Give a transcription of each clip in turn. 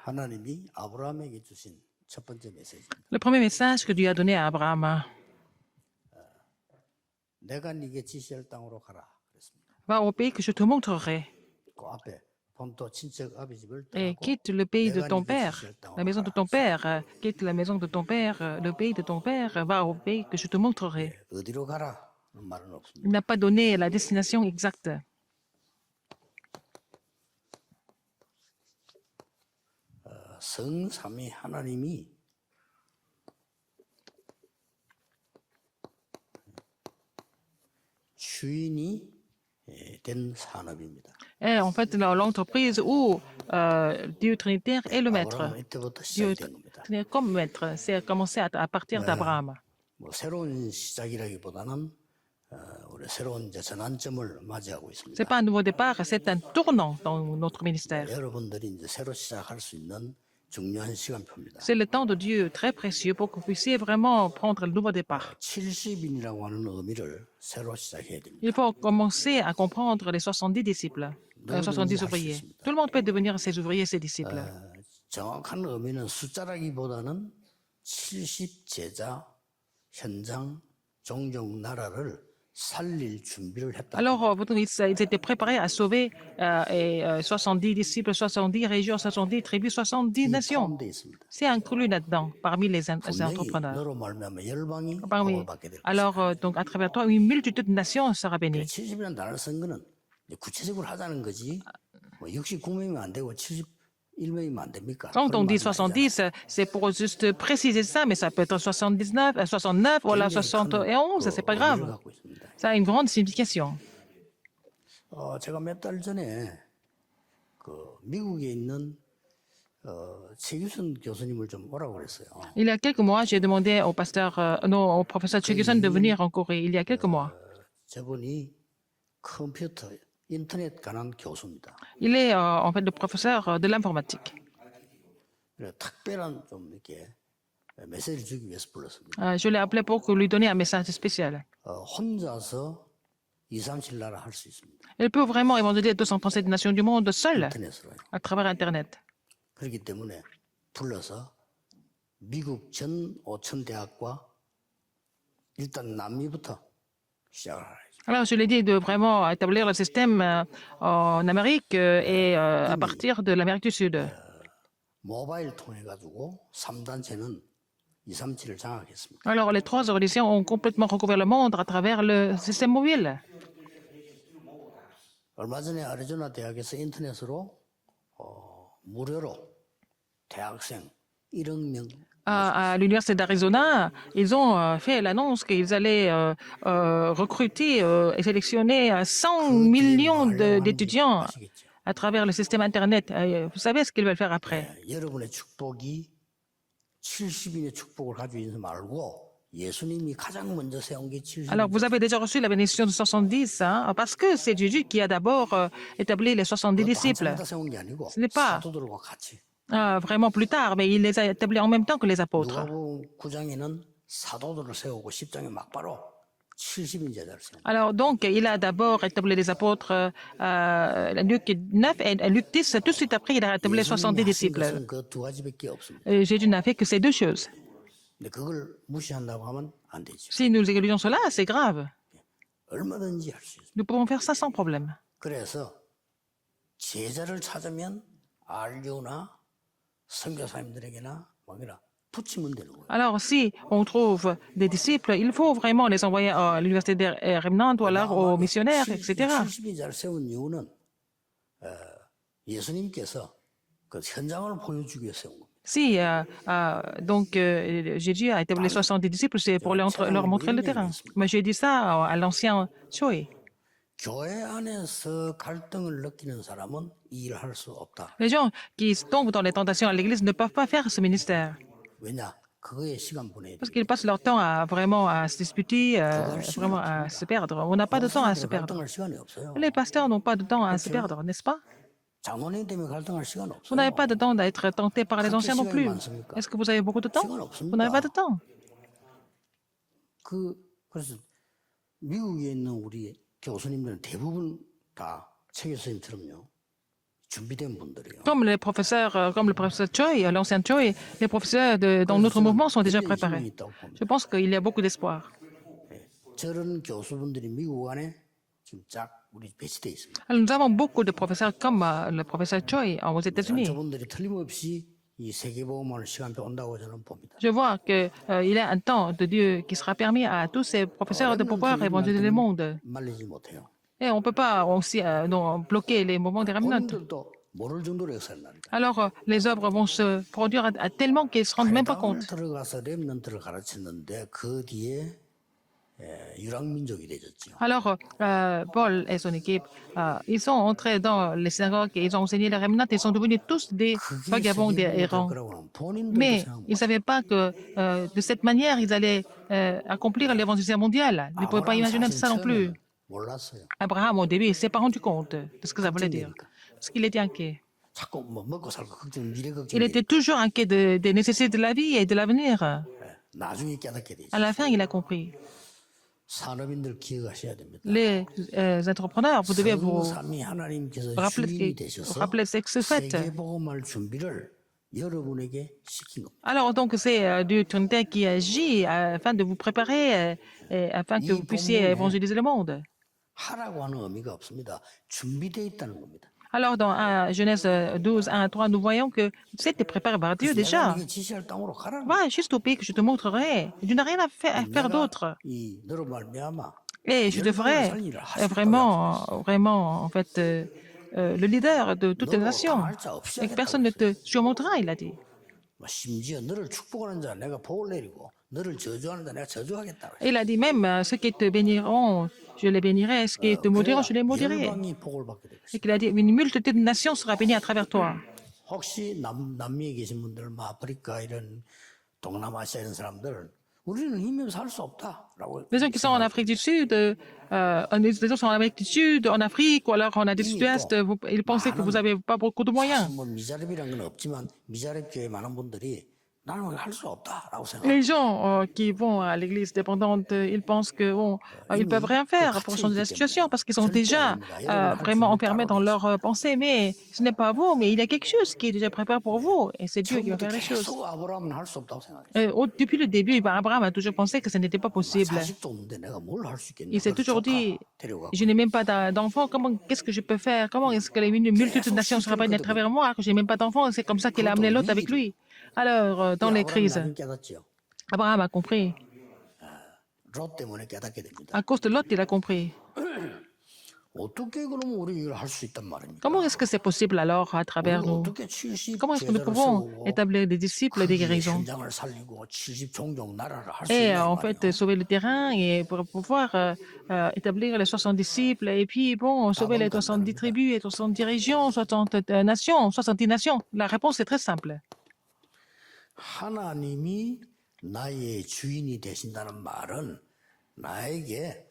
하나님이 아브라함에게 주신 첫 번째 메시지입니다. Le premier message que Dieu a donné à Abraham, 내가 네게 지시할 땅으로 가라 그랬습니다. va au pays que je te montrerai 그 앞에 본토 친척 아비 집을 et 떠나고 quitte le pays de 내가 ton 네게 père, 지시할 la 땅으로 maison de 가라. ton père, quitte la maison de ton père, le pays de ton père, va au pays que je te montrerai. 어디로 가라는 말은 Il 없습니다. n'a pas donné la destination exacte. 성삼위 하나님이 주인이 된 산업입니다. Et en fait, l'entreprise où Dieu Trinitaire est le maître. 아브라함은 이때부터 Dieu 시작이 된 겁니다. Trinitaire comme maître, c'est commencé à partir d'Abraham. 뭐 새로운 시작이라기보다는 우리 새로운 이제 전환점을 맞이하고 C'est 있습니다. pas un nouveau départ, c'est un tournant dans notre ministère. 여러분들이 이제 새로 시작할 수 있는 중요한 시간표입니다. C'est le temps de Dieu très précieux pour que vous puissiez vraiment prendre le nouveau départ. 70인이라고 하는 의미를 새로 시작해야 됩니다. Il faut commencer à comprendre les 70 disciples, 70 ouvriers. Tout le monde peut devenir ses ouvriers, ses disciples. 정확한 의미는 숫자라기보다는 70 제자, 현장, 종족, 나라를 살릴 준비를 했다. Alors, ils étaient préparés à sauver 70 disciples, 70 régions, 70 tribus, 70 nations. 포함되어 있습니다. C'est inclus là-dedans, parmi les 분명히 entrepreneurs. 너로 말미암아 열방이 Parmi- 복을 받게 될 것이다. Alors, donc, à travers toi, une multitude de nations sera bénie. 70이라는 단어를 쓴 거는 이제 구체적으로 하자는 거지. 뭐 69명이면 안 되고 71명이면 안 됩니까? Quand on 그런 dit 말은 아니잖아요. 70, c'est pour juste préciser ça, mais ça peut être 79, 69, voilà, 굉장히 큰 71, c'est pas 의미를 grave. 갖고 있습니다. Ça a une grande signification. 제가 몇 달 전에 그 미국에 있는 최규선 교수님을 좀 오라고 그랬어요. Il y a quelques mois, j'ai demandé au pasteur, non, au professeur Chiguson de venir en Corée. Il y a quelques mois. 저분이 컴퓨터, 인터넷 관한 교수입니다. Il est en fait le professeur de l'informatique. 그래서 특별한 좀 이렇게 메시지를 주기 위해서 불렀습니다. Je l'ai appelé pour lui donner un message spécial. 혼자서 2, 3, 7 나라 할 수 있습니다. Il peut vraiment évangéliser 237 nations du monde seul, 인터넷으로요. à travers Internet. 그렇기 때문에 불러서 미국 전 5천 대학과 일단 남미부터 시작을 하죠. Alors, je l'ai dit de vraiment établir le système en Amérique et à partir de l'Amérique du Sud. 모바일 통해 가지고 3단체는 2, 3, 7을 장악했습니다. Alors, les trois organisations ont complètement recouvert le monde à travers le système mobile. 얼마 전에 아리조나 대학에서 인터넷으로 무료로 대학생 1억 명 À l'Université d'Arizona, ils ont fait l'annonce qu'ils allaient recruter et sélectionner 100 millions d'étudiants 아시겠죠? à travers le système Internet. Vous savez ce qu'ils veulent faire après? 여러분의 축복이 70인의 축복을 가지고 있는 말고 예수님이 가장 먼저 세운 게 70인. Alors, vous avez déjà reçu la bénédiction de 70, hein, parce que c'est Jésus qui a d'abord établi les 70 disciples. 한참 다 세운 게 아니고 Ce n'est pas 사도들과 같이. vraiment plus tard, mais il les a établis en même temps que les apôtres. 누가복음 9장에는 사도들을 세우고 10장에 막바로 70인 제자를 세웁니다. Alors, donc, il a d'abord établi les apôtres, Luc 9 et Luc 10. Tout de suite après, il a établi les 70 예수님이 하신 disciples. 것은 그 두 가지밖에 없습니다. Jésus n'a fait que ces deux choses. 근데 그걸 무시한다고 하면 안 되죠. Si nous éludions cela, c'est grave. 얼마든지 할 수 있어요. Nous pouvons faire ça sans problème. 그래서 제자를 찾으면 RU나 선교사님들에게나 뭐라 붙이면 되는 거예요. Alors, si on trouve des disciples, il faut vraiment les envoyer à l'université des Remnant ou alors aux missionnaires, etc. 70인자를 세운 이유는 예수님께서 그 현장을 보여주기 위해 세운 겁니다. Si, donc, Jésus a établi les 70 disciples, c'est pour leur montrer le terrain. Mais j'ai dit ça à l'ancien Choi. 교회 안에서 갈등을 느끼는 사람은 이 일을 할 수 없다. Les gens qui tombent dans les tentations à l'église ne peuvent pas faire ce ministère. 왜냐? 그거에 시간 보내야 돼. Parce qu'ils passent leur temps à vraiment à se disputer, vraiment à se perdre. On n'a pas de temps à se perdre. 갈등할 시간이 없어요. Les pasteurs n'ont pas de temps à se perdre, n'est-ce pas? 장로님 때문에 갈등할 시간 Vous 없어요. n'avez pas de temps d'être tenté par les anciens non plus. Est-ce que vous avez beaucoup de temps? Vous n'avez pas de temps. 그래서 미국에 있는 우리 교수님들은 대부분 다 최 교수님처럼요. 준비된 분들이요. Comme les professeurs, comme le professeur Choi, l'ancien Choi, les professeurs dans notre mouvement sont déjà 굉장히 희망이 préparés. 있다고 봅니다. Je pense qu'il y a beaucoup d'espoir. 저런 교수분들이 미국 안에 지금 쫙 우리 배치돼 있습니다. Alors, nous avons beaucoup de professeurs comme le professeur Choi aux États-Unis. 저분들이 틀림없이 이 세계보험을 시간표 온다고 저는 봅니다. Je vois qu'il y a un temps de Dieu qui sera permis à tous ces professeurs de pouvoir évangéliser le monde. 말리지 못해요. Et on ne peut pas aussi bloquer les mouvements des remnants. 본인들도 모를 정도로 역사를 납니다. Alors, les œuvres vont se produire à tellement qu'ils ne se rendent même pas compte. 들어가서 렘넌트를 가르쳤는데 그 뒤에 유랑민족이 되졌죠. Alors, Paul et son équipe, ils sont entrés dans les synagogues et ils ont enseigné les remnants. Ils sont devenus tous des vagabonds, des errants. Mais ils ne savaient pas que de cette manière, ils allaient accomplir l'évangélisation mondiale. Ils ne pouvaient pas imaginer ça non plus. 몰랐어요. Abraham, au début, il ne s'est pas rendu compte de ce que ça voulait dire. Parce qu'il était inquiet. 자꾸 뭐 먹고 살고 걱정, 미래 걱정. Il était toujours inquiet des nécessités de la vie et de l'avenir. 나중에 깨닫게 되죠. À la fin, il a compris. 산업인들 기억하셔야 됩니다. Les entrepreneurs, vous devez vous 성삼위 하나님께서 rappeler, 주인이 되셔서 rappeler ce que fait. 세계복음할 준비를 여러분에게 시킨 겁니다. Alors, donc, c'est Dieu Trinité qui agit afin de vous préparer et afin que vous puissiez évangéliser le monde. 하라고 하는 의미가 없습니다. 준비되어 있다는 겁니다. Alors, dans Genèse 12, 1 à 3, nous voyons que c'était préparé par Dieu déjà. 내가 지시할 땅으로 가라는 Va juste au pays que je te montrerai. Tu n'as rien à faire d'autre. 이 너로 말미암아 Et je devrais vraiment, en fait, le leader de toutes les nations. Et que personne ne te surmontera, il a dit. 심지어 너를 축복하는 자 내가 복을 내리고 너를 저주하는 자 내가 저주하겠다. Et il a dit même, ceux qui te béniront, je les bénirai, ceux qui te maudiront, je les maudirai. 열방이 복을 받게 되겠습니다. Et qu'il a dit, une multitude de nations sera bénie à travers toi. 혹시 남미에 계신 분들, 뭐 아프리카 이런 동남아시아 이런 사람들 우리는 힘이 없어 살 수 없다라고. Les gens qui sont en Afrique du Sud, les gens qui sont en Amérique du Sud, en Afrique, ou alors en Asie du Sud-Est, ils pensaient que vous n'avez pas beaucoup de moyens. 뭐 미자립이란 건 없지만 미자립 교회 많은 분들이 나는 할 수 없다라고 생각. Les gens qui vont à l'église dépendante, ils pensent que bon, ils peuvent rien faire pour changer la situation parce qu'ils sont déjà vraiment enfermés dans leurs pensées. Mais ce n'est pas vous, mais il y a quelque chose qui est déjà préparé pour vous et c'est Dieu qui va faire les choses. 계속 아브라함은 할 수 없다고 생각해. Depuis le début, Abraham a toujours pensé que ce n'était pas possible. 자식도 없는데 내가 뭘 할 수 있겠냐. Il s'est toujours dit, 데려가. je n'ai même pas d'enfants, qu'est-ce que je peux faire? Comment est-ce que une multitude de nations sera bénie à travers moi alors que je n'ai même pas d'enfants? C'est comme ça qu'il a amené l'autre avec lui. Alors, dans les crises, 깨닫지요. Abraham a compris. 롯 때문에 깨닫게 됩니다. À cause de l'autre, il a compris. 어떻게 그러면 우리 이걸 할 수 있단 말입니까? Comment est-ce que c'est possible alors à travers nous? 어떻게 70 Comment est-ce que nous 제자를 pouvons 세우고 établir des disciples et des guérisons? 현장을 살리고 70 종족 나라를 할 수 Et 있냐 en fait, sauver le terrain et pour pouvoir établir les 60 disciples et puis bon, sauver les 70 tribus et 70 régions, 60 nations, 70 nations. La réponse est très simple. 하나님이 나의 주인이 되신다는 말은 나에게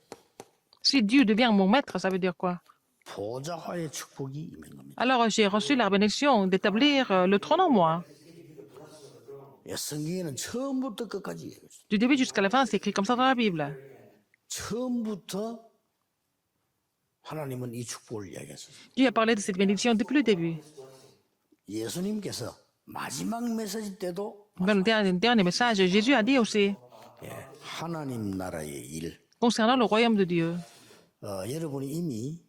Si Dieu devient mon maître, ça veut dire quoi? 보좌화의 축복이 임한 겁니다. Alors j'ai reçu la bénédiction d'établir le trône en moi. 예, 성경에는 처음부터 끝까지 얘기했어요. Du début jusqu'à la fin, c'est écrit comme ça dans la Bible. 처음부터 하나님은 이 축복을 이야기했어요. Dieu a parlé de cette bénédiction depuis le début. 예수님께서 마지막 메시지 때도 Dans le dernier message, Jésus a dit aussi, 예, 하나님 나라의 일. concernant le royaume de Dieu, 여러분이 이미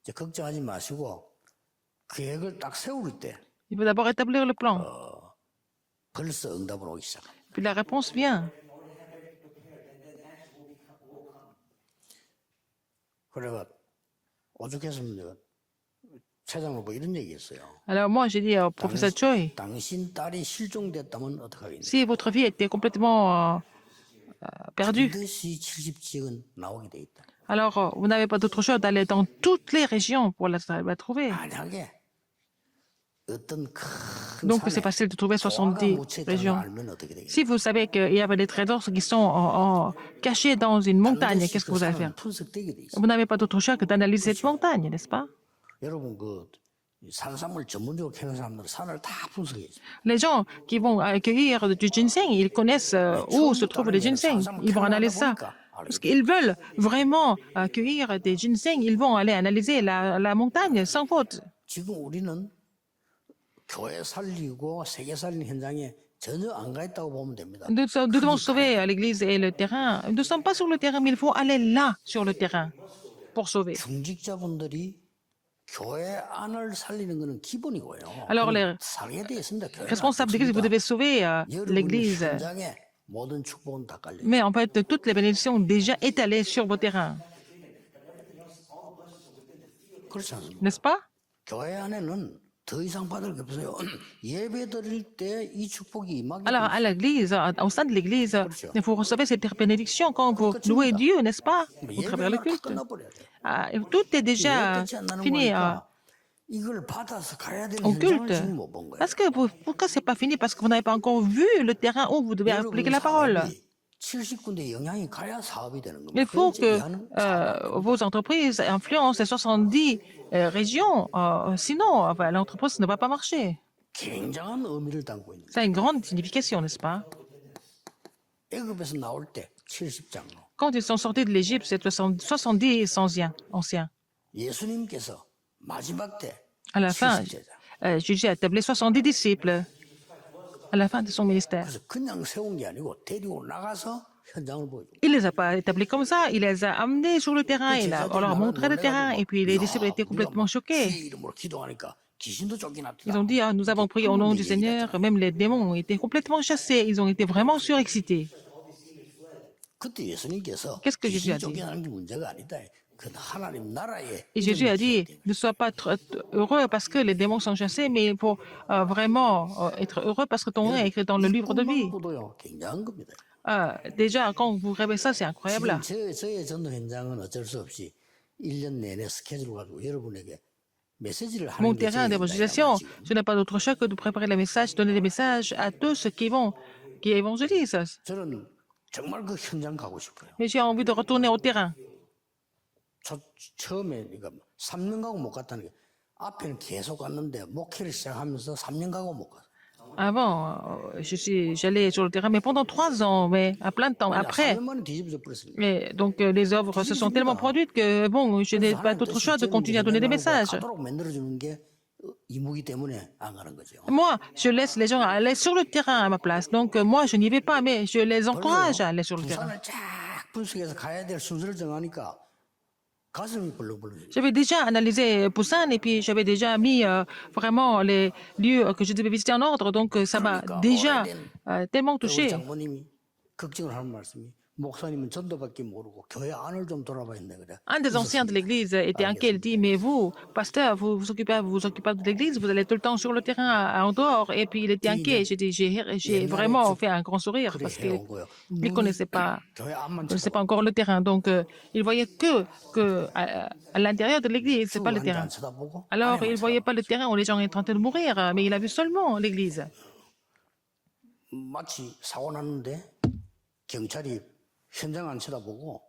이제 걱정하지 마시고 계획을 딱 세울 때 il faut d'abord établir le plan. 벌써 응답은 오기 시작합니다. Puis la réponse vient. 그래가 오죽했으면 최장로가 이런 얘기했어요. Alors moi, j'ai dit au professeur Choi, 당신 딸이 실종됐다면 어떡하겠냐. si votre fille était complètement perdue, 반드시 70지역은 나오게 돼 있다. alors vous n'avez pas d'autre choix d'aller dans toutes les régions pour la trouver. 만약에 어떤 큰 Donc c'est 산에 facile de trouver 보화가 70 묻혀있다는 걸 régions. 알면 어떻게 되겠냐. Si vous savez qu'il y avait des trésors qui sont cachés dans une montagne, qu'est-ce que vous allez faire? 분석되게 돼 있어요. Vous n'avez pas d'autre choix que d'analyser cette montagne, n'est-ce pas? 여러분 그 산삼을 전문적으로 캐는 사람들은 산을 다 분석해. Les gens qui vont accueillir du ginseng, ils connaissent où se trouvent les ginseng. Ils vont analyser ça. Parce qu'ils veulent vraiment accueillir des ginseng, ils vont aller analyser la montagne sans faute. 지금 우리는 교회 살리고 세계 살리는 현장에 전혀 안 가 있다고 보면 됩니다. Nous devons sauver l'Église et le terrain. Nous ne sommes pas sur le terrain, mais il faut aller là, sur le terrain, pour sauver. 중직자분들이 교회 안을 살리는 것은 기본이고요. Alors, les 살게 돼 있습니다. 교회는 responsables d'Église, vous devez sauver 여러분의 l'Église. 현장에 모든 축복은 다 깔려. Mais en fait, toutes les bénédictions ont déjà étalées sur vos terrains, 그렇지 않습니까? n'est-ce pas? 교회 안에는 더 이상 받을 게 없어요. 예배 드릴 때 이 축복이 임하게 Alors, à l'Église, au sein de l'Église, il faut recevoir cette bénédiction quand vous louez Dieu, n'est-ce pas? Au travers le 예배가 다 culte. 끝나버려야 돼요. Et tout est 왜 déjà 끝이 안 나는 fini 거니까 이걸 받아서 가야 되는 au 현장을 culte. 지금 못 본 거예요. Parce que pourquoi c'est pas fini? Parce que vous n'avez pas encore vu le terrain où vous devez appliquer la parole. 70군데 영향이 가야 사업이 되는 겁니다. Il faut 그걸 que 이해하는 사업. vos entreprises influencent les 70 régions. Sinon, enfin, l'entreprise ne va pas marcher. 굉장한 의미를 담고 있는 거예요. Ça a une grande signification, n'est-ce pas? 애굽에서 나올 때 70장로 Quand ils sont sortis de l'Égypte, c'est 70 anciens. 예수님께서 마지막 때 À la fin, 70제자. Jésus a établi 70 disciples à la fin de son ministère. 그래서 그냥 세운 게 아니고 데리고 나가서 현장을 보여줘. Il ne les a pas établis comme ça, il les a amenés sur le terrain, il leur a montré le terrain, et puis les disciples étaient complètement choqués. 주의 이름으로 기도하니까 귀신도 쫓겨났다. Ils ont dit, ah, nous avons prié au nom du Seigneur, même les démons ont été complètement chassés, ils ont été vraiment surexcités. 그때 예수님께서 Qu'est-ce que Jésus 귀신 a dit? 쫓겨나는 게 문제가 아니다. 그 하나님 나라에 Et Jésus a dit, ne sois pas heureux parce que les démons sont chassés, mais il faut vraiment être heureux parce que ton nom est écrit dans le livre de vie. 도요 굉장한 겁니다. Déjà, quand vous rêvez ça, c'est incroyable. 지금 저의 전도 현장은 어쩔 수 없이 1년 내내 스케줄 가지고 여러분에게 메시지를 Mon 하는 게 terrain 저의 d'évangélisation, 현장이에요, 지금. ce n'est pas d'autre chose que de préparer les messages, donner des messages à tous ceux qui évangélisent. 저는 정말 그 현장 가고 싶어요. Mais j'ai envie de retourner au terrain. 처음에 그러니까 3년 가고 못 갔다는 게 앞에는 계속 갔는데 목회를 시작하면서 3년 가고 못 갔어요. Avant, j'allais sur le terrain, mais pendant 3 ans, mais à plein de temps. Après, 4년 만에 뒤집어져 버렸습니다. et donc les œuvres se sont tellement produites que bon, je n'ai pas d'autre choix de continuer à donner des messages. 가도록 만들어주는 게 이무기 때문에 안 가는 거죠. Moi, je laisse les gens aller sur le terrain à ma place. Donc moi, je n'y vais pas, mais je les encourage à aller sur le terrain. 부산을 쫙 분석해서 가야 될 순서를 정하니까 가슴이 벌렁벌렁. J'avais déjà analysé Busan et puis j'avais déjà mis vraiment les lieux que je devais visiter en ordre. Donc ça m'a déjà tellement 우리 touché. 장모님이 걱정을 하는 말씀이 목사님은 전도밖에 모르고 교회 안을 좀 돌아봐야 된다 그래. Un des anciens de l'église était inquiet. Il dit, mais vous, pasteur, vous vous occupez de l'église, vous allez tout le temps sur le terrain, en dehors. Et puis il était inquiet. J'ai dit, j'ai vraiment fait un grand sourire parce qu'il ne connaissait pas, 교회 안만 connaissait pas encore le terrain. Donc il voyait que à l'intérieur de l'église, c'est pas le terrain. 안 쳐다보고 Alors il voyait pas le terrain où les gens étaient en train de mourir, mais il a vu seulement l'église. 마치 사고 났는데 경찰이 현장 안 쳐다보고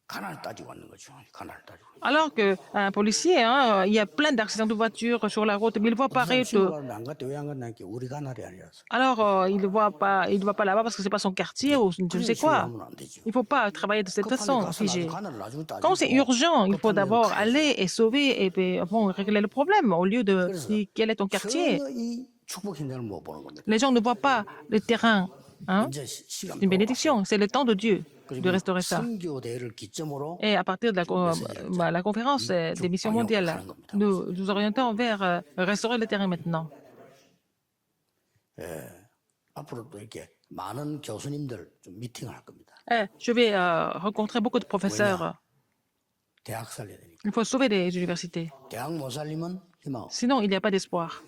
가난을 따지고 왔는 거죠. 가난을 따지고. Alors qu'un policier, hein, il y a plein d'accidents de voitures sur la route, mais il voit pareil. 신고하는데 안 갔대 왜안 갔나니까 우리 가날이 아니라서. Alors, il ne va pas là-bas parce que c'est pas son quartier ou je ne sais quoi. 신고하면 안 되죠. Il faut pas travailler de cette façon, 가서 figé. 가난을 나중에 따지고. Quand c'est urgent, il faut 급하면 d'abord 가야지. aller et sauver et puis, bon, régler le problème au lieu de 그래서 dire quel est ton quartier. 전혀 이 축복 현장을 못 보는 겁니다. Les gens ne voient pas le terrain. Hein? 이제 시간 C'est une bénédiction, c'est le temps de Dieu de restaurer ça. 선교 대회를 기점으로 Et à partir de la conférence des missions mondiales, nous nous orientons vers restaurer le terrain maintenant. 앞으로 또 이렇게 많은 교수님들 좀 미팅을 할 겁니다. Je vais rencontrer beaucoup de professeurs. 대학 살려야 되니까. Il faut sauver les universités. 대학 못 살리면 희망. Sinon, il n'y a pas d'espoir.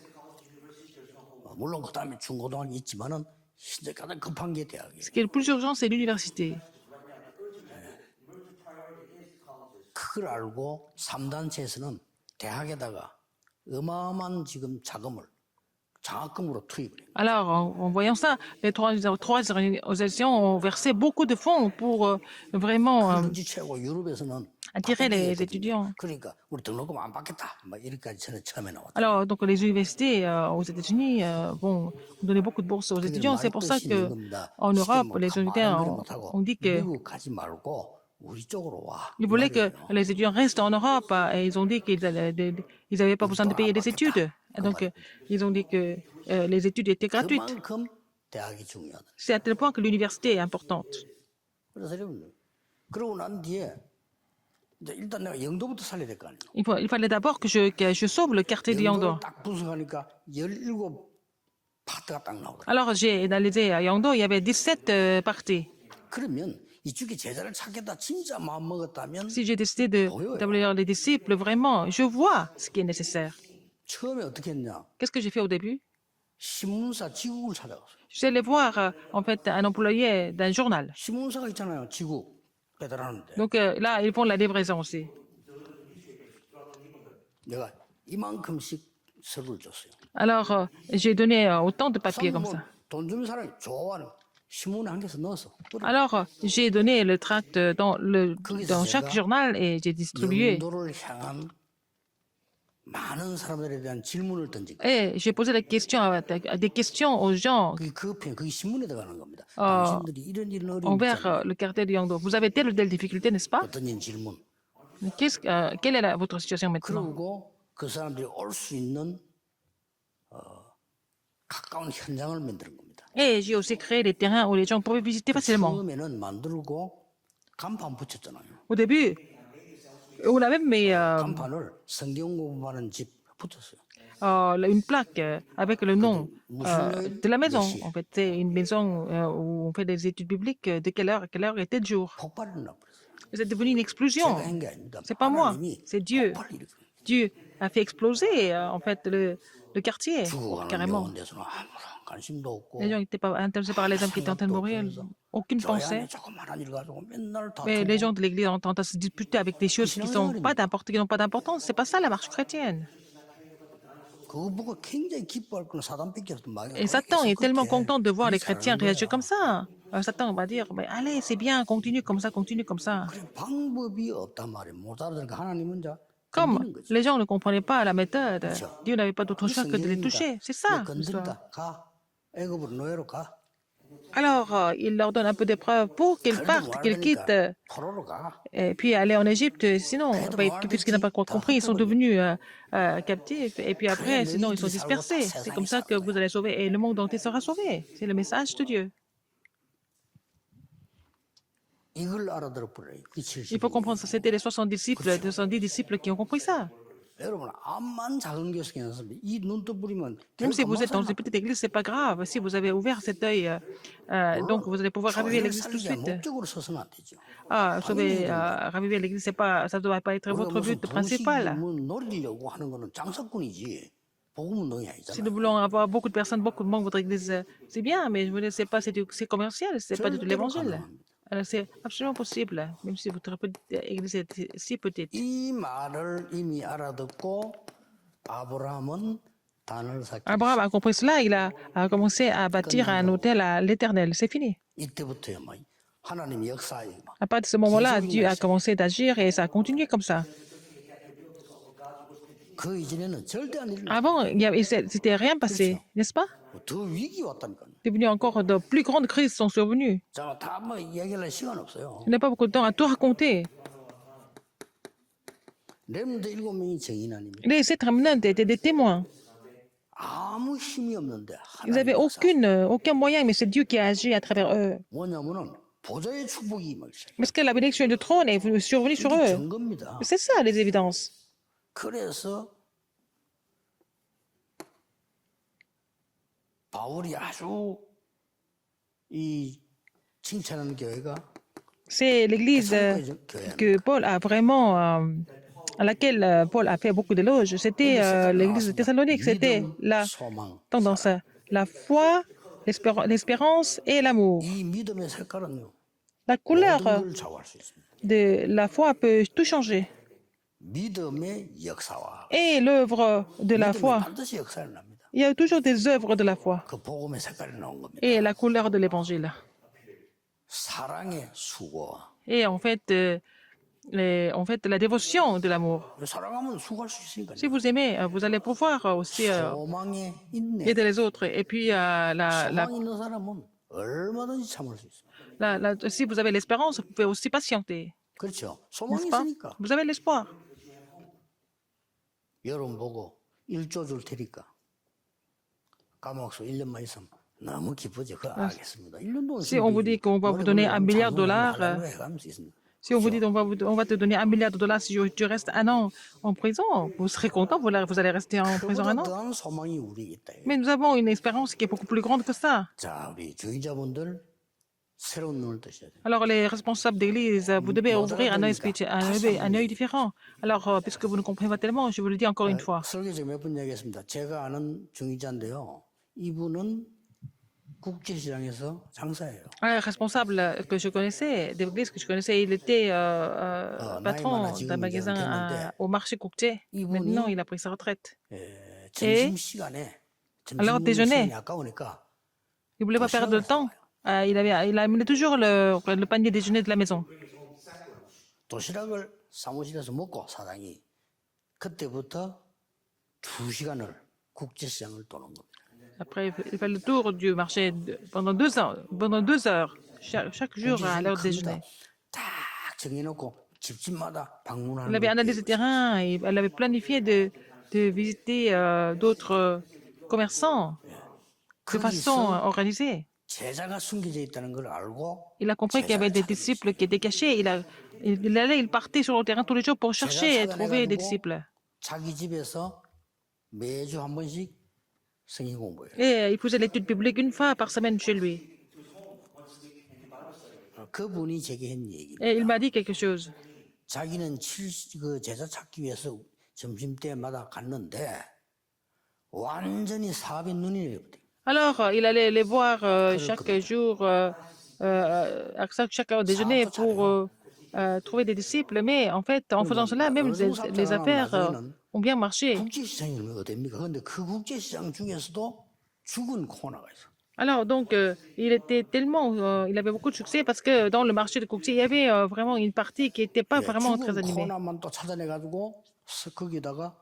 물론 그 다음에 중고등학교 있지만은 현재 가장 급한 게 대학이에요. Ce qui est le plus urgent, c'est l'université. 그걸 알고 3단체에서는 대학에다가 어마어마한 지금 자금을 장학금으로 투입을 해요. Alors, en voyant ça, les trois organisations ont versé beaucoup de fonds pour vraiment 눈치 채고 유럽에서는 attirer les 받겠거든요. étudiants. 그러니까 우리 등록금 안 받겠다. 막 이렇게까지 저는 처음에 나왔다. Alors, donc les universités aux États-Unis vont donner beaucoup de bourses aux étudiants. C'est pour ça que en Europe, les étudiants ont dit que 미국 가지 말고 우리 쪽으로 와. Ils voulaient que les étudiants restent en Europe et ils ont dit qu'ils n'avaient pas besoin de payer des études. Et donc, ils ont dit que les études étaient gratuites. 그만큼 대학이 중요하다. C'est à tel point que l'université est importante. 그래서 여러분, 그러고 난 뒤에 이제 일단 내가 영도부터 살려야 될 거 아니에요. Il fallait d'abord que je sauve le quartier de Yangdo. 영도를 딱 분석하니까 17파트가 딱 나오더라고요. Alors, j'ai analysé à Yangdo, il y avait 17 parties. 그러면 이쪽에 제자를 찾겠다 진짜 마음 먹었다면 Si j'ai décidé d'établir les disciples, vraiment, je vois ce qui est nécessaire. 처음에 어떻게 했냐? Qu'est-ce que j'ai fait au début? 신문사 지국을 찾아갔어요. Je suis allé voir, en fait, un employé d'un journal. 신문사가 있잖아요. 지국 배달하는데. Donc là, ils font la livraison aussi. 내가 이만큼씩 서류를 줬어요. Alors, j'ai donné autant de papiers comme ça. 돈 주는 사람이 좋아하는 신문에 한 개서 넣어서 뿌려. Alors, j'ai donné le tract dans chaque journal et j'ai distribué. 영도를 향한 많은 사람들에 대한 질문을 던지고 Et j'ai posé des questions aux gens 그게 신문에 들어가는 겁니다. 당신들이 이런 어려움이 envers 있잖아요. le quartier de Yangdo. Vous avez telle ou telle difficulté, n'est-ce pas? 던진 질문. Quelle est votre situation maintenant? 그리고 그 사람들이 올 수 있는 가까운 현장을 만드는 겁니다. Et j'ai aussi créé des terrains où les gens pouvaient visiter facilement. 처음에는 만들고 간판 붙였잖아요. Au début, on a même mis 간판을 성경 공부하는 집 붙였어요. une plaque avec le nom de la maison. En fait, c'est une maison où on fait des études bibliques. De quelle heure à quelle heure et tel jour. 폭발을 나버렸어요. C'est devenu une explosion. 제가 한 게 아닙니다. C'est pas moi, 하나님이 c'est Dieu. 폭발을 일으켜요. Dieu a fait exploser en fait le quartier, 죽어가는 carrément. 영혼 대해서는 아무런 관심도 없고 Les gens n'étaient pas intéressés par les hommes qui étaient en train de mourir, aucune 교회 pensée. 안에 조그마한 일 가지고 맨날 Mais les 다투고 gens de l'église ont tendance à se disputer avec des choses qui n'ont pas d'importance. C'est pas ça la marche chrétienne. 그거 보고 굉장히 기뻐할 거는 사단 뺏겨서 막 Et Satan est tellement content de voir les chrétiens réagir comme ça. Satan va dire, mais allez, c'est bien, continue comme ça, continue comme ça. 그래 방법이 없단 말이에요. 못 알아들으니까 하나님은 자 Comme 건드는 거죠. les gens ne comprenaient pas la méthode, Dieu n'avait pas d'autre choix que de les toucher. C'est ça. 너 건든다. 가. 애굽으로 노예로 가. Alors, il leur donne un peu d'épreuve pour qu'ils partent, qu'ils quittent, 포로로 가. et puis aller en Égypte. Sinon, puisqu'ils n'ont pas compris, ils sont devenus captifs. Et puis après, sinon, ils sont dispersés. C'est comme ça que vous allez sauver. Et le monde entier sera sauvé. C'est le message de Dieu. 이걸 알아들어 버려요. Il faut comprendre ça. C'était les 70 disciples qui ont compris ça. 여러분 암만 작은 교석이어서 이 눈떠 부리면 Même si vous êtes dans une petite église, c'est pas grave. Si vous avez ouvert cet œil, donc vous allez pouvoir raviver l'église tout de suite. 목적으로 서서는 안 되죠. Raviver l'église, ça ne doit pas être votre but principal. 노리려고 하는 거는 장사꾼이지 복음운동이 아니잖아요. Si nous voulons avoir beaucoup de personnes, beaucoup de membres de l'église, c'est bien, mais je veux dire, c'est commercial, c'est pas du tout l'évangile. Alors c'est absolument possible, même si votre église est si petite. 이 말을 이미 알아듣고 아브라함은 단을 쌓기. Abraham a compris cela, il a commencé à bâtir un hôtel à l'Éternel. C'est fini. 이때부터야 막 하나님 역사에 막 À partir de ce moment-là, Dieu a commencé d'agir et ça a continué comme ça. 그 이전에는 절대 안 일어나. Avant, c'était rien passé, n'est-ce pas? 더 위기 왔다니까요. C'est venu encore de plus grandes crises sont survenues. 자, 다 뭐 이야기할 시간 없어요. Il n'y a pas beaucoup de temps à tout raconter. 렘드 7명이 정인하님이 Les 7 remnants étaient des témoins. 아무 힘이 없는데 Ils n'avaient aucun moyen, mais c'est Dieu qui a agi à travers eux. 뭐냐면은 보좌의 축복이 임하기 시작. Parce que la bénédiction du trône est survenue sur eux. 증거입니다. C'est ça les évidences. 그래서 바울이 아주 이 칭찬하는 교회가 C'est l'église que Paul a vraiment, à laquelle Paul a fait beaucoup d'éloges. C'était l'église de Thessalonique. C'était la tendance, la foi, l'espérance et l'amour. 이 믿음의 색깔은요. La couleur 모든 걸 좌우할 수 있습니다. de la foi peut tout changer. 믿음의 역사와 Et l'œuvre de la 믿음이 foi, 반드시 역사를 납니다. il y a toujours des œuvres de la foi 그 복음의 색깔이 나온 겁니다. et la couleur de l'évangile. 사랑의 수고와 Et en fait, la dévotion de l'amour. 사랑하면 수고할 수 있으니까요. Si vous aimez, vous allez pouvoir aussi 소망의 인내. aider les autres. Et puis, 소망 있는 사람은 얼마든지 참을 수 있습니다. si vous avez l'espérance, vous pouvez aussi patienter. 그렇죠. n'est-ce 소망이 pas? 있으니까. Vous avez l'espoir. 여러분 보고 1조 줄 테니까 감옥수 1년만 있으면 너무 기쁘죠. 그거 알겠습니다. 1년 동안 Si on vous dit qu'on va vous donner $1 milliard, 할렐루야 해가면서 있습니다. si on vous dit on va te donner $1 milliard si tu restes un an en prison, vous serez content, vous allez rester en prison un 그보다 an. 더한 소망이 우리 있다. Mais nous avons une espérance qui est beaucoup plus grande que ça. 자, 우리 주의자분들 새로운 눈을 뜨셔야 돼요. Alors, les responsables d'église, vous devez ouvrir un œil différent. Alors, puisque vous ne comprenez pas tellement, je vous le dis encore une fois. 설교제 몇 번 얘기했습니다. 제가 아는 중위자인데요. 이분은 국제시장에서 장사해요. Un responsable que je connaissais, d'église que je connaissais, il était patron d'un magasin au marché Courtier. Maintenant, il a pris sa retraite. 점심시간에 Alors, déjeuner. 점심시간이 아까우니까 Il ne voulait pas perdre de temps. Il amenait toujours le panier déjeuner de la maison. 도시락을 사무실에서 먹고 사장이 그때부터 2시간을 국제시장을 도는 겁니다. Après, il fait le tour du marché pendant 2 heures, chaque jour à l'heure de déjeuner. 딱 정해놓고 집집마다 방문하는 Elle avait analysé le terrain et elle avait planifié de visiter d'autres commerçants de façon organisée. 제자가 숨겨져 있다는 걸 알고 Il a compris qu'il y avait des disciples qui étaient cachés. Il partait sur le terrain tous les jours pour chercher et trouver des disciples. 자기 집에서 매주 한 번씩 성경 공부해요. Et il faisait l'étude biblique une fois par semaine chez lui. 그분이 제게 한 얘기. Et il m'a dit quelque chose. 자기는 그 제자 찾기 위해서 점심 때마다 갔는데 완전히 사업에 눈이 내려버려. Alors, il allait les voir chaque jour, chaque heure déjeuner pour trouver des disciples. Mais en fait, en faisant cela, même les affaires ont bien marché. 국제시장이 얼마나 어딥니까? 그런데 그 국제시장 중에서도 죽은 코너가 있어. Alors, donc, il avait beaucoup de succès parce que dans le marché de courtier, il y avait vraiment une partie qui n'était pas vraiment très 죽은 animée. 코너만 또 찾아내가지고 거기다가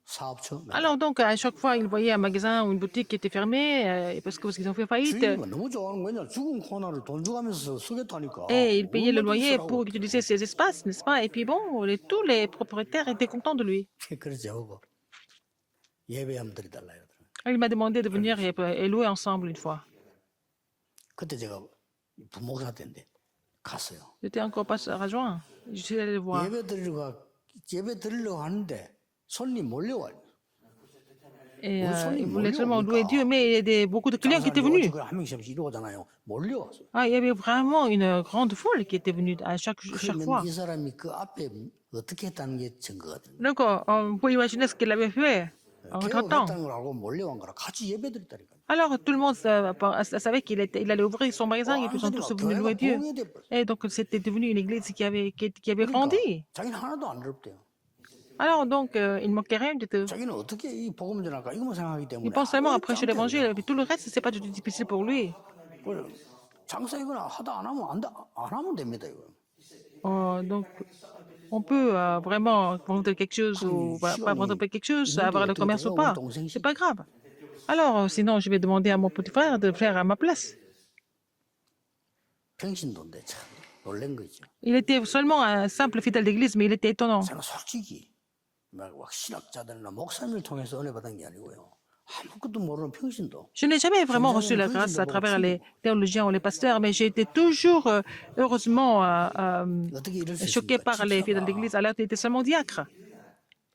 사업처. Alors, donc, à chaque fois, il voyait un magasin ou une boutique qui était fermée parce qu'ils ont fait faillite. 주인이 너무 좋아하는 거냐? 죽은 코너를 돈 주가면서 쓰겠다니까. Et il payait le loyer 얼마든지 pour utiliser ces espaces, n'est-ce pas? Et puis bon, tous les propriétaires étaient contents de lui. 쓰라고. 그러지 하고 예배 한번 드리달라 이러더라고요. Il m'a demandé de venir et louer ensemble une fois. 그때 제가 부목사 때인데 갔어요. J'étais encore pas à juin. Je suis allé le voir. 예배 드리려고 하는데 손님 몰려와요. Et il voulait seulement louer Dieu, mais il y avait beaucoup de clients qui étaient venus. 한 명씩 이러잖아요. 몰려왔어요. Ah, il y avait vraiment une grande foule qui était venue à chaque fois. 그러면 이 사람이 그 앞에 어떻게 했다는 게 증거거든요. Donc, on peut imaginer ce qu'il avait fait en regrettant. 개업했다는 걸 알고 몰려온 거라 같이 예배 드렸다니까. Alors, tout le monde savait qu'il allait ouvrir son magasin et puis ils sont tous venus louer Dieu. Et donc, c'était devenu une église qui avait grandi. 자기는 하나도 안 어렵대요. Alors, donc, il ne manquait rien du tout. 자기는 어떻게 이 복음 전할까 이것만 생각하기 때문에. Il pense seulement à prêcher l'évangile, et puis tout le reste, c'est pas du tout difficile pour lui. 장사 이거나 하다 안 하면 됩니다 이거. Donc, on peut vraiment vendre quelque chose ou pas vendre quelque chose, avoir le commerce ou pas. C'est pas grave. Alors, sinon, je vais demander à mon petit frère de faire à ma place. 평신도인데 참 놀란 거 있죠. Il était seulement un simple fidèle d'église, mais il était étonnant. 제가 솔직히 막 신학자들이나 목사님을 통해서 은혜 받은 게 아니고요. 아무것도 모르는 평신도. Je n'ai jamais vraiment reçu la grâce à travers les théologiens ou les pasteurs, mais j'ai été toujours, heureusement, 어떻게 이럴 수 choqué 있습니까? par les fidèles d'église, alors qu'il était seulement diacre.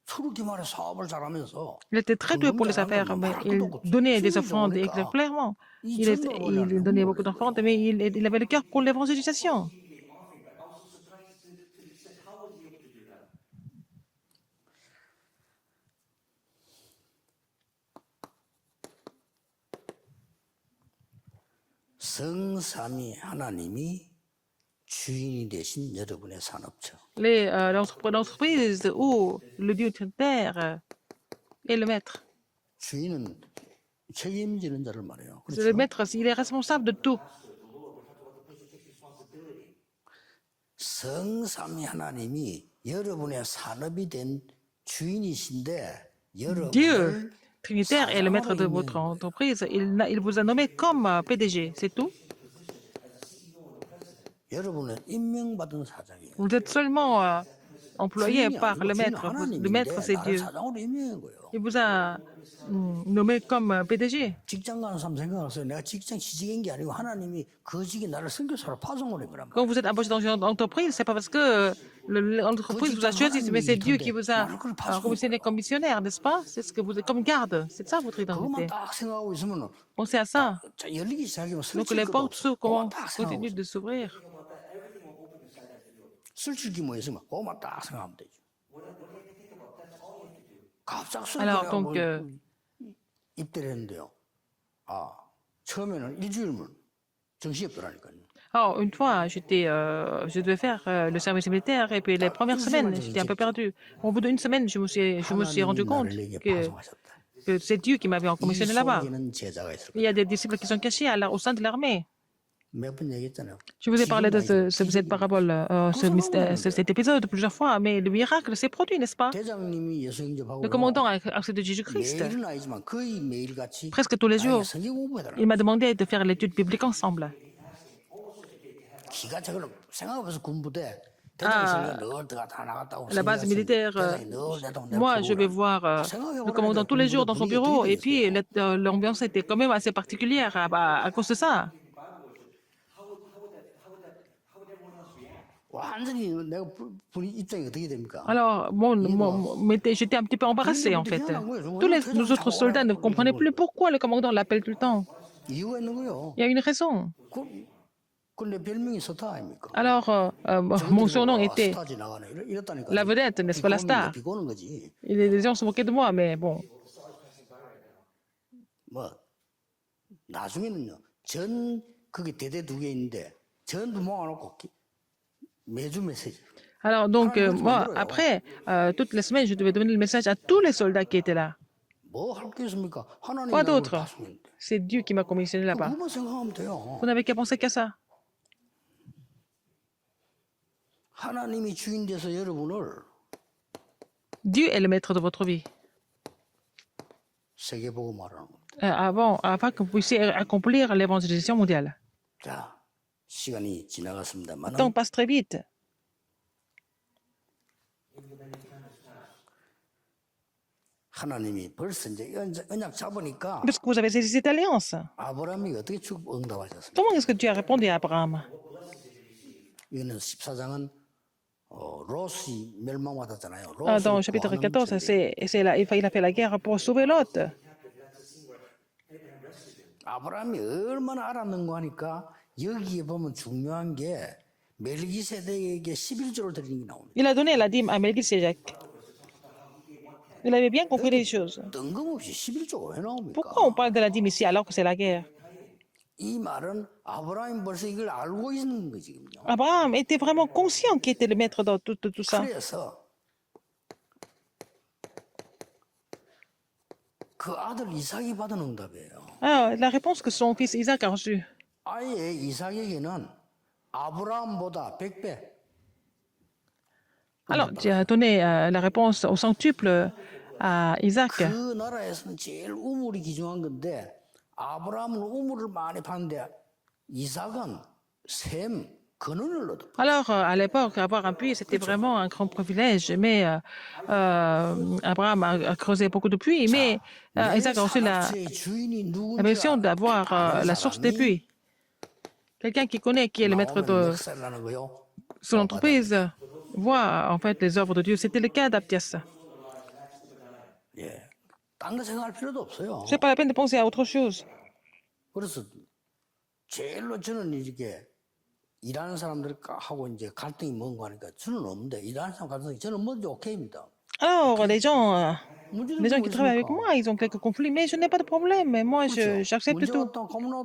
솔직히 말해 사업을 잘하면서 Il était très doué pour les affaires, mais il donnait des offrandes exemplairement. Il donnait beaucoup d'offrandes, mais il avait le cœur pour l'évangélisation. 성삼위 하나님이 주인이 되신 여러분의 산업체. L'entreprise où le Dieu trinitaire est le maître. 주인은 책임지는 자를 말해요. Le 그렇죠? maître, il est responsable de tout. 성삼위 하나님이 여러분의 산업이 된 주인이신데 Dieu 여러분을 trinitaire est le maître de votre entreprise. Il vous a nommé comme PDG, c'est tout. 여러분은 임명받은 사장이에요. Vous êtes seulement employé 주인이 par 아니고 le 주인 maître. Le maître, 하나님인데 c'est 나를 Dieu. 사장으로 임명한 거예요. Il vous a nommé comme PDG. 직장 가는 사람 생각하세요. 내가 직장 취직한 게 아니고 하나님이 그 직에 나를 선교사로 파송을 해 거란 말이에요. Quand vous êtes embauché dans une entreprise, c'est pas parce que l'entreprise vous a choisi, mais c'est Dieu qui vous a commissionné comme missionnaire, n'est-ce pas? C'est ce que vous êtes comme garde. C'est ça votre identité. 그것만 딱 생각하고 있으면 Pensez à ça. 자, 열리기 시작하면 Donc 설칠 les 것도 portes 없어. s'ouvrent, 그것만 comment 딱 생각하고 continuent 있어. de s'ouvrir. 설칠 기모 있으면 그것만 딱 생각하면 되죠. 갑작스럽게 Alors 내가 donc 입대를 했는데요. 아 처음에는 일주일만 정시 없더라니까요. alors, une fois, je devais faire le service militaire et puis les premières semaines, j'étais un peu perdu. Au bout d'une semaine, je me suis rendu 하나님이 compte 나를 내게 que, 파송하셨다. que c'est Dieu qui m'avait 이 commissionné là-bas. 속에는 제자가 있을 Il 거다. y a des disciples qui sont cachés au sein de l'armée. 몇 번 얘기했잖아요. Je vous ai parlé de cette parabole, 그래서 cet épisode plusieurs fois, mais le miracle s'est produit, n'est-ce pas? 대장님이 예수 영접하고 Le commandant a accepté Jésus-Christ. 매일은 아니지만 거의 매일같이 Presque tous les jours, 성경 공부해달라. il m'a demandé de faire l'étude biblique ensemble. 기가 차고 생각해보면서 군부대 대장이 늘 들어갔다 나갔다고 La base militaire, 대장이 늘 내다 moi, je vais voir le commandant tous les jours dans son bureau, et puis l'ambiance était quand même assez particulière à cause de ça. 완전히 내가 분위 입장이 어떻게 됩니까? Alors, j'étais un petit peu embarrassé, en fait. Tous nos autres soldats ne comprenaient plus pourquoi le commandant l'appelle tout le temps. 이유가 있는 거예요. Il y a une raison. 그내 별명이 스타 아닙니까? Alors, mon surnom était 스타 지나가네 이랬다니까. la vedette, n'est-ce pas, la star. 비꼬는 거지. Et les gens se moquaient de moi, mais bon. 뭐 나중에는요. 전 그게 대대 두 개 있는데 전부 모아놓고 매주 메시지. Alors, donc, moi, après, toutes les semaines, je devais donner le message à tous les soldats qui étaient là. 뭐 할 게 있습니까? 하나님 Quoi 나를 d'autre? 파송했는데. C'est Dieu qui m'a commissionné là-bas. 그것만 생각하면 돼요. Vous n'avez qu'à penser qu'à ça. 하나님이 주인 돼서 여러분을 Dieu est le maître de votre vie. 세계 보고 말하는 겁니다. Afin que vous puissiez accomplir l'évangélisation mondiale. 자, 시간이 지나갔습니다만 Le temps passe très vite. 하나님이 벌써 이제 언약 잡으니까 Parce que vous avez saisi cette alliance. 아브라함이 어떻게 응답하셨습니까? Comment est-ce que Dieu a répondu à Abraham? 이거는 14장은 롯이 멸망받았잖아요. Dans le 롯을 chapitre 구하는 14, 전쟁. il a fait la guerre pour sauver Lot. 아브라함이 얼마나 알았는가 하니까 여기에 보면 중요한 게 멜기세덱에게 11조를 드리는 게 나옵니다. Il a donné la dîme à Melchisédek. Il avait bien compris les choses. 뜬금없이 11조가 왜 나옵니까? Pourquoi on parle de la dîme ici alors que c'est la guerre? 이 말은 아브라함이 벌써 이걸 알고 있는 거지요. Abraham était vraiment conscient qu'il était le maître dans tout ça. 그래서 그 아들 이삭이 받은 응답이에요. Alors, la réponse que son fils Isaac a reçue. 아예 이삭에게는 아브라함보다 100배. Alors, tu as donné la réponse au centuple à Isaac. 그 나라에서는 제일 우물이 귀중한 건데 아브라함은 우물을 많이 봤는데 이삭은 샘 근원을 얻어. Alors, à l'époque, avoir un puits, c'était vraiment un grand privilège. Mais Abraham a creusé beaucoup de puits, mais Isaac a reçu la mission d'avoir la source des puits. Quelqu'un qui connaît, qui est le maître de son entreprise, voit en fait les œuvres de Dieu. C'était le cas d'Abdias. 예, 딴 거 생각할 필요도 없어요. C'est pas la peine de penser à autre chose. 그래서 제일로 저는 이렇게 일하는 사람들하고 이제 갈등이 뭔가 하니까 저는 없는데 일하는 사람 갈등이 저는 먼저 오케이입니다. Alors, les gens qui travaillent avec moi, ils ont quelques conflits, mais je n'ai pas de problème. Mais moi, j'accepte tout.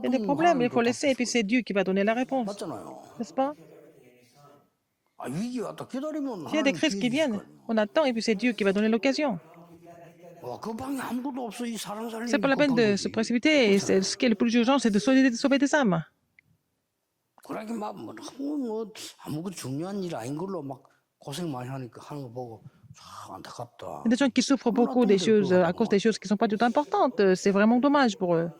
Il y a des problèmes, il faut laisser, et puis c'est Dieu qui va donner la réponse. 맞잖아요. N'est-ce pas? 아, 위기 왔다 기다리면 S'il y a des crises qui viennent, on attend, et puis c'est Dieu qui va donner l'occasion. 그 방에 아무것도 없어 이 사람 살리는 C'est pas la peine de se précipiter. Ce qui est le plus urgent, c'est de sauver des âmes. 그러게 막 아무것도 중요한 일 아닌 걸로 막 고생 많이 하니까 하는 거 보고 참 안타깝다. Il y a des gens qui souffrent beaucoup des choses à cause des choses qui ne sont pas du tout importantes. C'est vraiment dommage pour eux.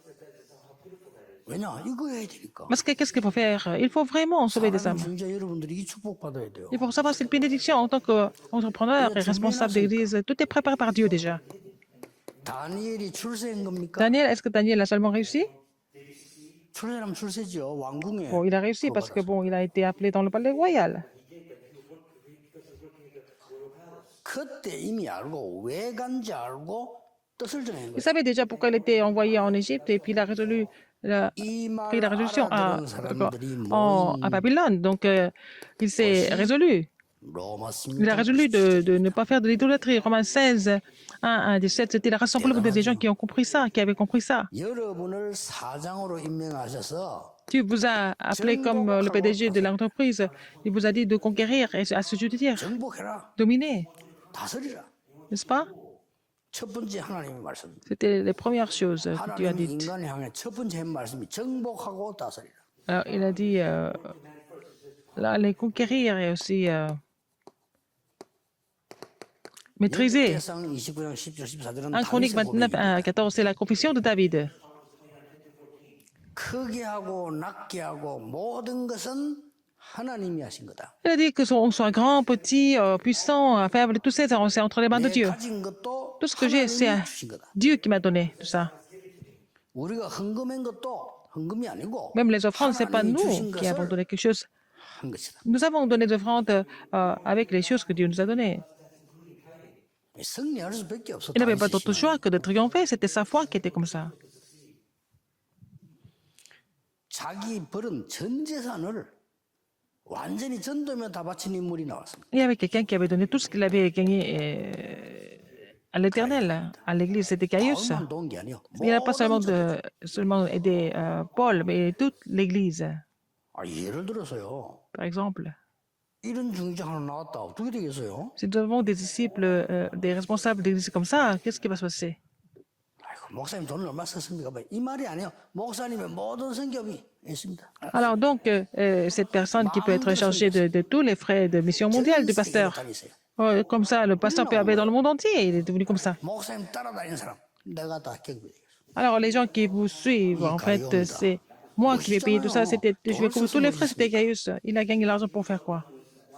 왜냐? 이거 해야 되니까. Parce que qu'est-ce qu'il faut faire? Il faut vraiment sauver des 사람 âmes. 중자 여러분들이 이 축복 받아야 돼요. Il faut savoir cette bénédiction en tant qu'entrepreneur et responsable d'église. Tout est préparé par Dieu déjà. 다니엘이 출세한 겁니까? Daniel, est-ce que Daniel a seulement réussi? 출세하면 출세죠. 왕궁에. Bon, il a réussi parce que bon, il a été appelé dans le palais royal. 그때 이미 알고 왜 간지 알고 뜻을 정한 Il 거예요. savait déjà pourquoi il était envoyé en Égypte et puis il a pris la résolution 알아들은 사람들이 à 모인 Babylone. Donc, il s'est résolu. 로마 Il a résolu de ne pas faire de l'idolâtrie. Romains 16, 1 17, c'était le rassemblement des gens qui ont compris ça, qui avaient compris ça. 여러분을 사장으로 임명하셔서 Dieu vous a appelé comme le PDG de l'entreprise. Il vous a dit de conquérir et à ce je de dire, 정복해라, dominer, 다스리라. n'est-ce pas? 첫 번째 하나님의 말씀. C'était les premières choses que Dieu a 하나님이 dites. 인간을 향해 첫 번째 한 말씀이 정복하고 다스리라. Alors, il a dit les conquérir et aussi maîtriser. 역대상 29장 10절 14절은 1 Chronique 29, 1 14, c'est la confession de David. 크게 하고 낮게 하고 모든 것은 하나님이 하신 거다. Il a dit que soit grand, petit, puissant, faible, tout ça, c'est entre les mains de 내 Dieu. 가진 것도 Tout ce que j'ai, c'est 하나님이 주신 거다. Dieu qui m'a donné tout ça. 우리가 헌금한 것도 헌금이 아니고 Même les offrandes, c'est pas 하나님이 nous 주신 qui avons 것을 donné quelque chose. 한 것이다. Nous avons donné des offrandes avec les choses que Dieu nous a données. 승리할 수밖에 없어. Il n'avait pas d'autre 다윗이 choix que de triompher. C'était sa foi qui était comme ça. 자기 벌은 전 재산을 완전히 전도면 다 바친 인물이 나왔습니다. Il y avait quelqu'un qui avait donné tout ce qu'il avait gagné à l'Éternel, à l'Église. C'était Caius. 바울만 도운 게 아니요. Il n'a pas 모든 seulement aidé Paul, mais toute l'Église, 예를 들어서요. par exemple. 이런 중직자 하나 나왔다. 어떻게 되겠어요? Si nous avons des disciples, des responsables d'église comme ça, qu'est-ce qui va se passer? 아이고, 목사님 돈을 얼마 썼습니까? 이 말이 아니에요. 목사님의 모든 성격이 있습니다. Alors donc, cette personne qui peut être chargée de tous les frais de mission mondiale du pasteur, 다니세요. comme ça, le pasteur peut aller dans le monde entier, il est devenu comme ça. 목사님 따라다니는 사람 내가 다 경비되겠어. Alors les gens qui vous suivent, en fait, c'est moi qui vais payer tout ça. Je vais couvrir tous les frais, c'était Caius. Il a gagné l'argent pour faire quoi?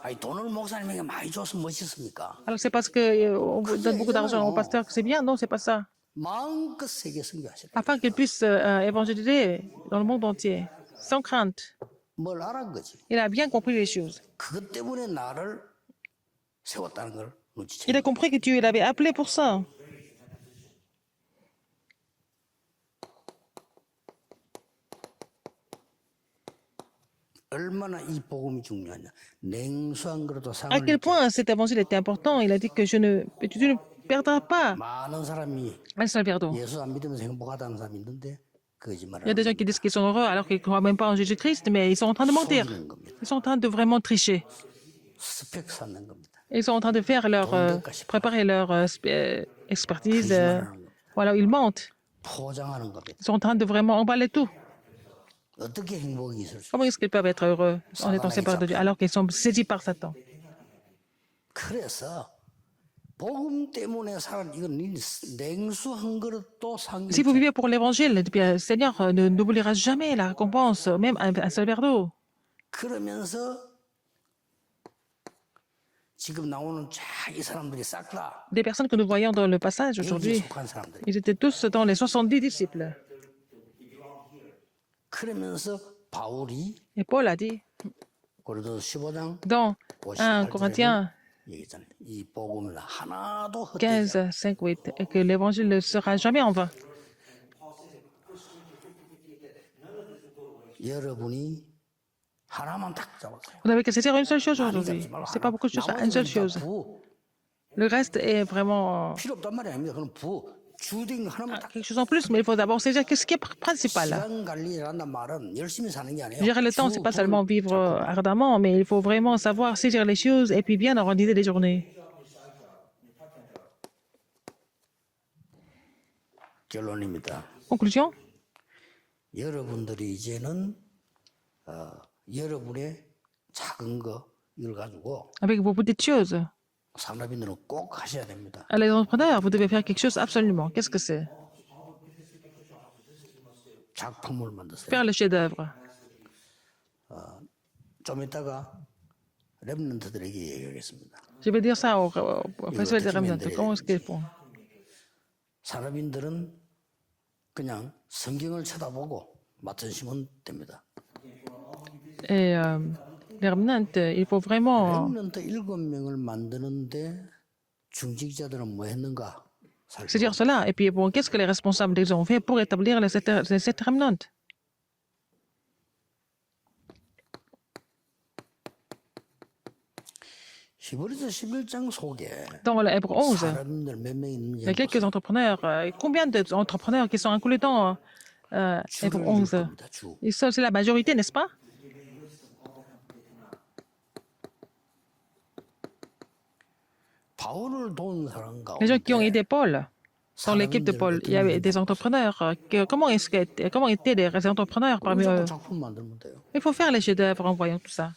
아니 돈을 목사님에게 많이 줬으면 멋있습니까? Alors c'est parce qu'on vous donne beaucoup d'argent au pasteur que c'est bien? Non, c'est pas ça. 마음껏 세계 선교하시라. Afin qu'il puisse évangéliser dans le monde entier, sans crainte. 뭘 알은 거지? Il a bien compris les choses. 그것 때문에 나를 세웠다는 걸 눈치채. Il a compris que Dieu l'avait appelé pour ça. 얼마나 이 복음이 중요하냐. 냉수한 그릇도 À 상을 quel point cet évangile était important. Il a dit que tu ne perdras pas 많은 사람이 un seul verre d'eau. 예수 안 믿으면서 행복하다는 사람이 있는데 Il y a 거짓말을 des gens qui disent qu'ils sont heureux alors qu'ils ne croient même pas en Jésus-Christ, mais ils sont en train de mentir. 속이는 겁니다. Ils sont en train de vraiment tricher. 스펙 쌓는 겁니다. Ils sont en train de faire préparer leur expertise. Voilà, ils mentent. 포장하는 겁니다. Ils sont en train de vraiment emballer tout. 어떻게 행복이 있을 수? Comment est-ce qu'ils peuvent être heureux en étant séparés de Dieu alors qu'ils sont saisis par Satan? 그래서 복음 때문에 살은 이건 냉수 한 그릇도 상이. Si vous vivez pour l'évangile, le Seigneur n'oubliera jamais la récompense, même un seul verre d'eau. 그러면서 지금 나오는 이 사람들이 싹 다 Des personnes que nous voyons dans le passage 여기에 aujourd'hui, 속한 사람들이. ils étaient tous dans les 70 disciples. 그러면서 바울이 Et Paul a dit 고린도 15장 dans 1 Corinthiens 얘기잖아요. 이 복음을 하나도 헛되지 15, 5, 8, et que l'évangile ne sera jamais en vain. 여러분이 하나만 딱 잡았어요. Vous n'avez qu'à saisir une seule chose 많이 aujourd'hui. 잡지 말고 C'est pas beaucoup de choses, une seule chose. 부 Le reste est vraiment 필요 없단 말이 아닙니다. 그럼 부 주된 거 하나만 딱. quelque chose en plus, mais il faut d'abord saisir ce qui est principal. 시간 관리라는 말은 열심히 사는 게 아니에요. Gérer le temps, 주, c'est pas 부를 seulement vivre ardemment, mais il faut vraiment savoir saisir les choses et puis bien organiser les journées. 결론입니다. Conclusion, 여러분들이 이제는 여러분의 작은 거 이걸 가지고 avec vos petites choses. 산업인들은 꼭 하셔야 됩니다. Les entrepreneurs, vous devez faire quelque chose absolument. Qu'est-ce que c'est? 작품을 만드세요. faire le chef-d'œuvre. 좀 이따가 랩런트들에게 얘기하겠습니다. Je vais dire ça au festival des Remnants. Comment est-ce qu'ils font? 산업인들은 그냥 성경을 쳐다보고 맡으시면 됩니다. Et les Remnants, il faut vraiment 랩런트 7명을 만드는데 중직자들은 뭐 했는가? se dire cela. Et puis, bon, qu'est-ce que les responsables ils ont fait pour établir les sept Remnants? 히브리서 11장 속에 Dans le Hébreu 11, 사람들 몇 명 il y 있는지 a quelques entrepreneurs. Combien d'entrepreneurs qui sont inclus dans Hébreu 주를 11? 줄 겁니다. 주. Et ça, c'est la majorité, n'est-ce pas? 바울을 도운 사람 Les gens qui ont 가운데 aidé Paul, dans l'équipe de Paul, il y avait des entrepreneurs. Comment étaient les entrepreneurs parmi eux? 무조건 작품 만들면 돼요. Il faut faire les chefs-d'œuvre en voyant tout ça.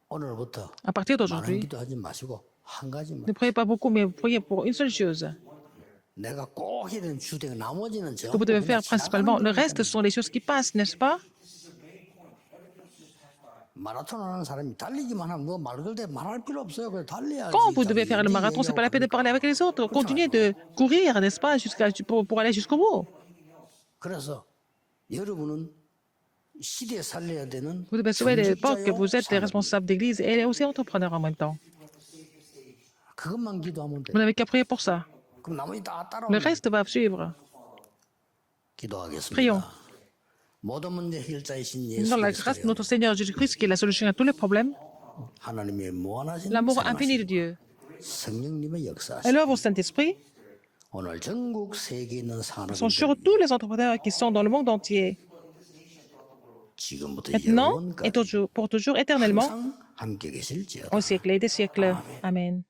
오늘부터 À partir 많은 d'aujourd'hui, 기도하지 마시고 한 가지만 ne priez pas beaucoup, mais priez pour une seule chose 내가 꼭 해야 되는 주되고 나머지는 que vous devez faire principalement. Le reste, ce sont les choses qui passent, n'est-ce pas? 마라톤 하는 사람이 달리기만 하면 뭐 말 걸대 말할 필요 없어요. 그냥 달려야지. Quand vous devez faire le marathon, c'est pas la peine de parler avec les autres. Continuez de courir, n'est-ce pas, pour aller jusqu'au bout. 그래서 여러분은 시대에 살려야 되는 Vous devez sauver l'époque que vous êtes les 중직자요, responsables d'église et aussi entrepreneurs en même temps. 그것만 기도하면 돼. Vous n'avez qu'à prier pour ça. 그럼 나머지 다 Le 따라오면 reste va suivre. 기도하겠습니다. Prions. 모든 문제 해결자이신 예수 Dans la grâce de 그리스도요. notre Seigneur Jésus-Christ, qui est la solution à tous les problèmes, 하나님의 무한하신 l'amour infini de 사랑하심, Dieu 성령님의 et 역사하심 l'œuvre au Saint-Esprit 오늘 전국 세계에 있는 sont sur 산업인들 tous les entrepreneurs qui sont dans le monde entier, 지금부터 maintenant et 영원까지 pour toujours, éternellement, 항상 함께 계실지어다. au siècle et des siècles. Amen.